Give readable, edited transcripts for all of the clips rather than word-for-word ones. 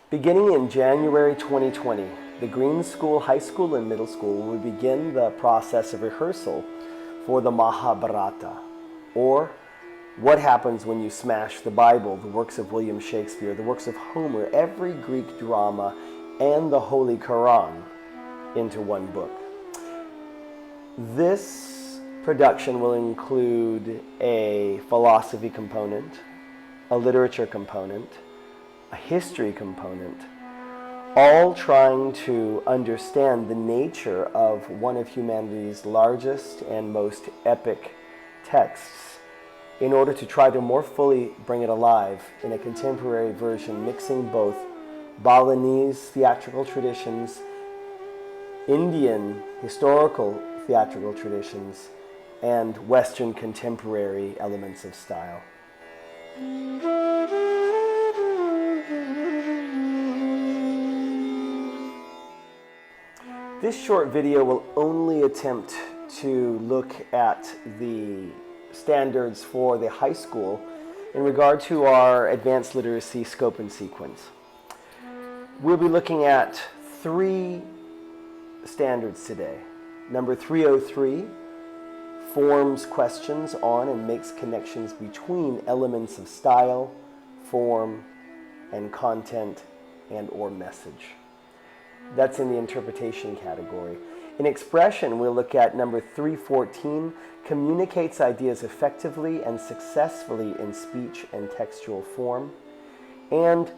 Beginning in January 2020, the Green School High School and Middle School will begin the process of rehearsal for the MAHAbharata, or What Happens When You Smash the Bible, the works of William Shakespeare, the works of Homer, every Greek drama, and the Holy Quran into one book. This production will include a philosophy component, a literature component, a history component, all trying to understand the nature of one of humanity's largest and most epic texts in order to try to more fully bring it alive in a contemporary version, mixing both Balinese theatrical traditions, Indian historical theatrical traditions, and Western contemporary elements of style. This short video will only attempt to look at the standards for the high school in regard to our advanced literacy scope and sequence. We'll be looking at 3 standards today. Number 303 forms questions on and makes connections between elements of style, form, and content and/or message. That's in the interpretation category. In expression, we'll look at number 314, communicates ideas effectively and successfully in speech and textual form. And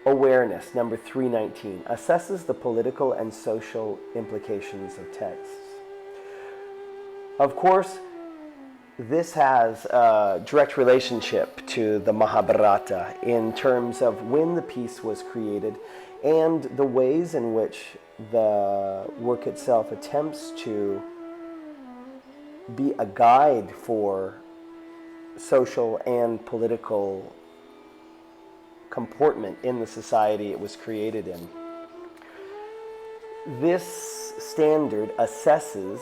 awareness, number 319, assesses the political and social implications of texts. Of course, this has a direct relationship to the MAHAbharata in terms of when the piece was created and the ways in which the work itself attempts to be a guide for social and political comportment in the society it was created in. This standard assesses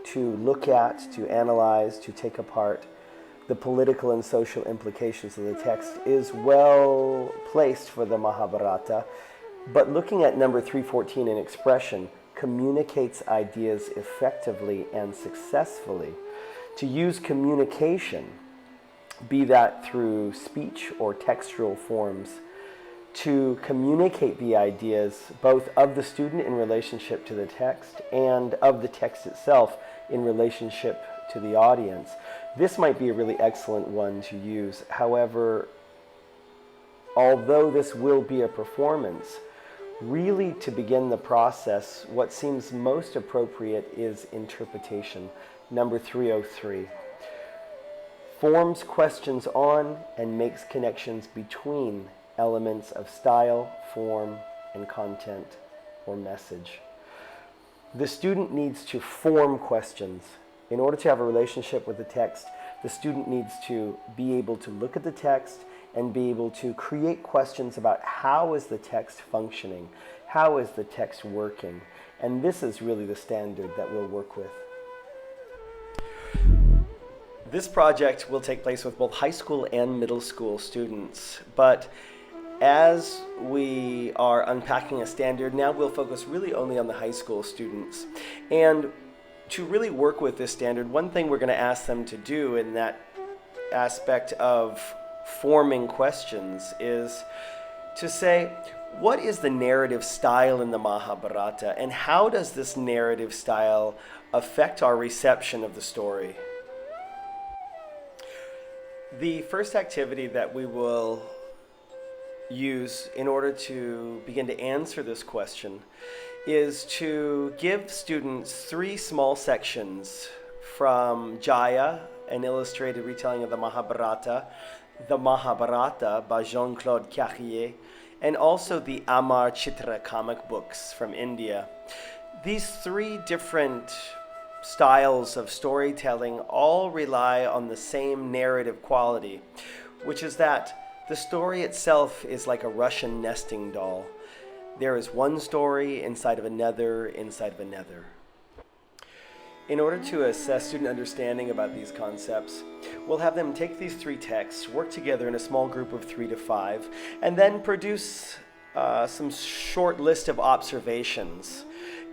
to look at, to analyze, to take apart the political and social implications of the text is well placed for the MAHAbharata. But looking at number 314 in expression, communicates ideas effectively and successfully. To use communication, be that through speech or textual forms, to communicate the ideas both of the student in relationship to the text and of the text itself in relationship to the audience. This might be a really excellent one to use. However, although this will be a performance, really, to begin the process, what seems most appropriate is interpretation. Number 303. Forms questions on and makes connections between elements of style, form, and content or message. The student needs to form questions. In order to have a relationship with the text, the student needs to be able to look at the text and be able to create questions about how is the text functioning, how is the text working, and this is really the standard that we'll work with. This project will take place with both high school and middle school students, but as we are unpacking a standard, now we'll focus really only on the high school students. And to really work with this standard, one thing we're going to ask them to do in that aspect of forming questions is to say, what is the narrative style in the MAHAbharata, and how does this narrative style affect our reception of the story? The first activity that we will use in order to begin to answer this question is to give students 3 small sections from Jaya, an illustrated retelling of the MAHAbharata by Jean-Claude Carrier, and also the Amar Chitra comic books from India. These 3 different styles of storytelling all rely on the same narrative quality, which is that the story itself is like a Russian nesting doll. There is one story inside of another, inside of another. In order to assess student understanding about these concepts, we'll have them take these 3 texts, work together in a small group of 3 to 5, and then produce some short list of observations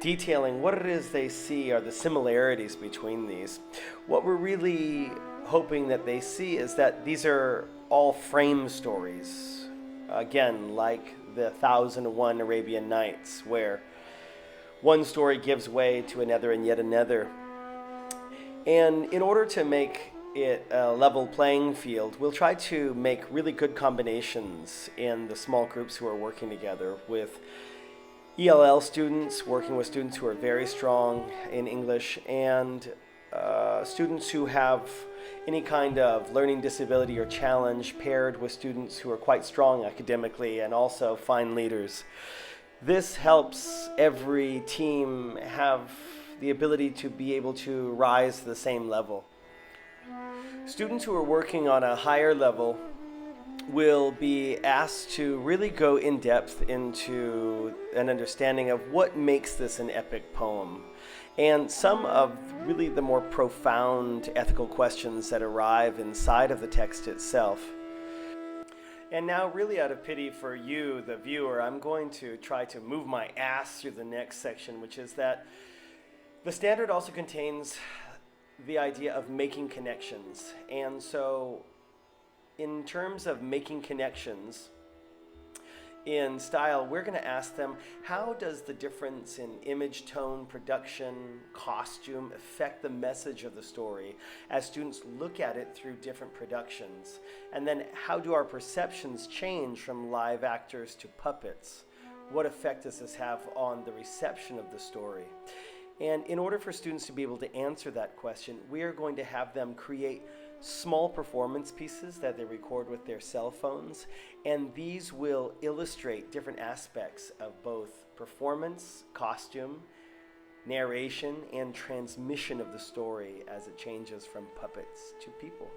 detailing what it is they see are the similarities between these. What we're really hoping that they see is that these are all frame stories. Again, like the 1001 Arabian Nights, where one story gives way to another and yet another. And in order to make it a level playing field, we'll try to make really good combinations in the small groups who are working together, with ELL students working with students who are very strong in English, and students who have any kind of learning disability or challenge paired with students who are quite strong academically and also fine leaders. This helps every team have the ability to be able to rise to the same level. Students who are working on a higher level will be asked to really go in depth into an understanding of what makes this an epic poem, and some of really the more profound ethical questions that arrive inside of the text itself. And now, really out of pity for you, the viewer, I'm going to try to move my ass through the next section, which is that the standard also contains the idea of making connections. And so, in terms of making connections in style, we're going to ask them, how does the difference in image, tone, production, costume affect the message of the story as students look at it through different productions? And then how do our perceptions change from live actors to puppets? What effect does this have on the reception of the story? And in order for students to be able to answer that question, we are going to have them create small performance pieces that they record with their cell phones, and these will illustrate different aspects of both performance, costume, narration, and transmission of the story as it changes from puppets to people.